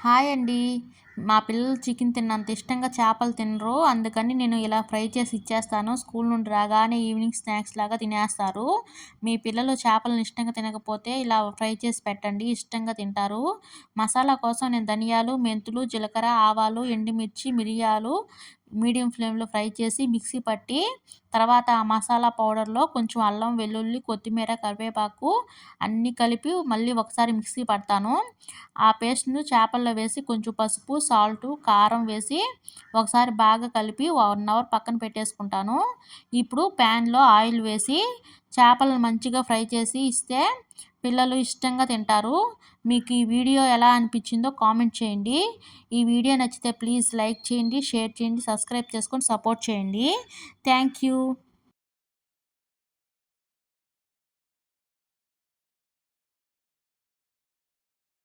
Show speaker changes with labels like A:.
A: Hi అండి. మా పిల్లలు చికెన్ తిన్నంత ఇష్టంగా చేపలు తినరు. అందుకని నేను ఇలా ఫ్రై చేసి ఇచ్చేస్తాను. స్కూల్ నుండి రాగానే ఈవినింగ్ స్నాక్స్ లాగా తినేస్తారు. మీ పిల్లలు చేపలను ఇష్టంగా తినకపోతే ఇలా ఫ్రై చేసి పెట్టండి, ఇష్టంగా తింటారు. మసాలా కోసం నేను ధనియాలు, మెంతులు, జీలకర్ర, ఆవాలు, ఎండుమిర్చి, మిరియాలు మీడియం ఫ్లేమ్‌లో ఫ్రై చేసి మిక్సీ పట్టి, తర్వాత ఆ మసాలా పౌడర్‌లో కొంచెం అల్లం, వెల్లుల్లి, కొత్తిమీర, కరివేపాకు అన్నీ కలిపి మళ్ళీ ఒకసారి మిక్సీ పడతాను. ఆ పేస్ట్‌ను చేపల్లో వేసి కొంచెం పసుపు, సాల్టు, కారం వేసి ఒకసారి బాగా కలిపి 1 అవర్ పక్కన పెట్టేసుకుంటాను. ఇప్పుడు ప్యాన్‌లో ఆయిల్ వేసి చేపలను మంచిగా ఫ్రై చేసి ఇస్తే పిల్లలు ఇష్టంగా తింటారు. మీకు ఈ వీడియో ఎలా అనిపించిందో కామెంట్ చేయండి. ఈ వీడియో నచ్చితే ప్లీజ్ లైక్ చేయండి, షేర్ చేయండి, సబ్స్క్రైబ్ చేసుకొని సపోర్ట్ చేయండి. Thank you.